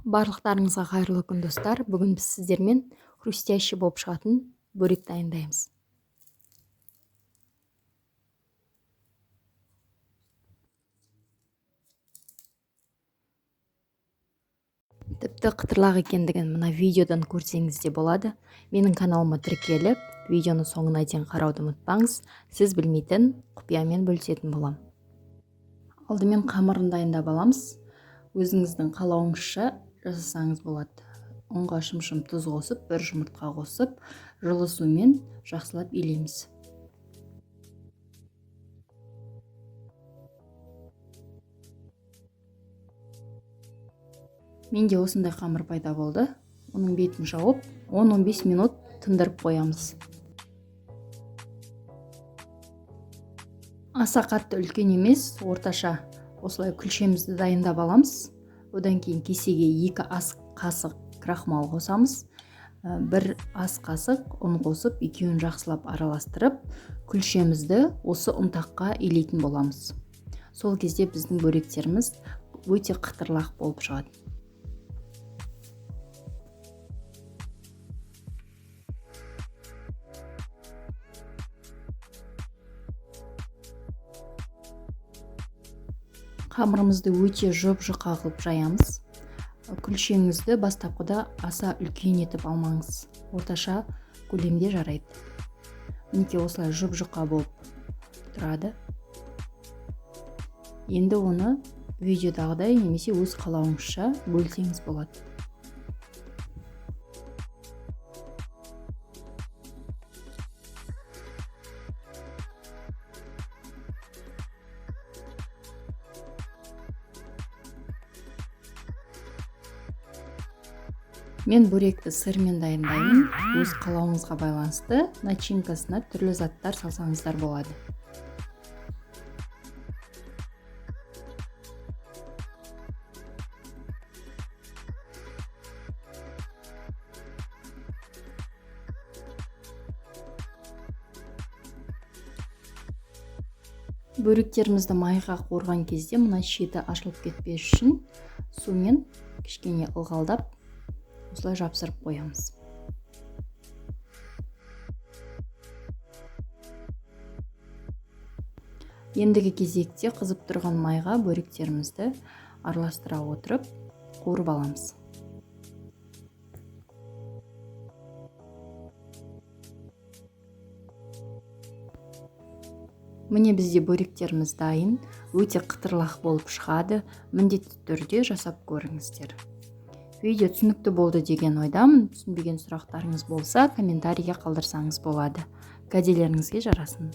Барлықтарыңызға қайырлы күн достар. Бүгін біз сіздермен хрустящий болып шығатын бөрек дайындаймыз. Тіпті қытырлақ екендігін мына видеодан көрсеңіз де болады. Менің каналыма тіркеліп, видеоны соңына дейін қарауды ұмытпаңыз. Сіз білмейтін құпиямен бөлісетін болам. Алдымен қамырын дайындап аламыз. Өзіңіздің қалауыңызша жасасаңыз болады. Ұнға шым тұз қосып, бір жұмыртқа қосып, жылы сумен жақсылап илейміз. Менде осындай қамыр пайда болды. Оның бетін жауып, 10-15 минут тындырып қоямыз. Аса қатты үлкен емес, орташа осылай күлшемізді дайындап аламыз. Одан кейін кесеге 2 ас қасық крахмал қосамыз. 1 ас қасық ұн қосып, екеуін жақсылап араластырып, күлшемізді осы ұнтаққа илейтін боламыз. Сол кезде біздің бөректеріміз өте қытырлақ болып шығады. Қамырымызды өте жұп-жұқа қылып жаямыз. Күлшеңізді бастапқыда аса үлкен етіп алмаңыз. Орташа көлемде жарайды. Мінекей осылай жұп-жұқа болып тұрады. Енді оны видеодағыдай немесе өз қалауыңызша бөлсеңіз болады. Мен бөректі сырмен дайындаймын. Өз қалауыңызға байланысты начинкасына түрлі заттар салсаңыздар болады. Бөректерімізді майға қуырған кезде мына шеті ашылып кетпес үшін сумен кішкене ылғалдап осылай жапсырып қоямыз. Ендігі кезекте қызып тұрған майға бөректерімізді араластыра отырып қуырып аламыз. Міне бізде бөректеріміз дайын, өте қытырлақ болып шығады. Міндетті түрде жасап көріңіздер. Видео түсінікті болды деген ойдамын. Түсінбеген сұрақтарыңыз болса, комментарийге қалдырсаңыз болады. Кәделеріңізге жарасын.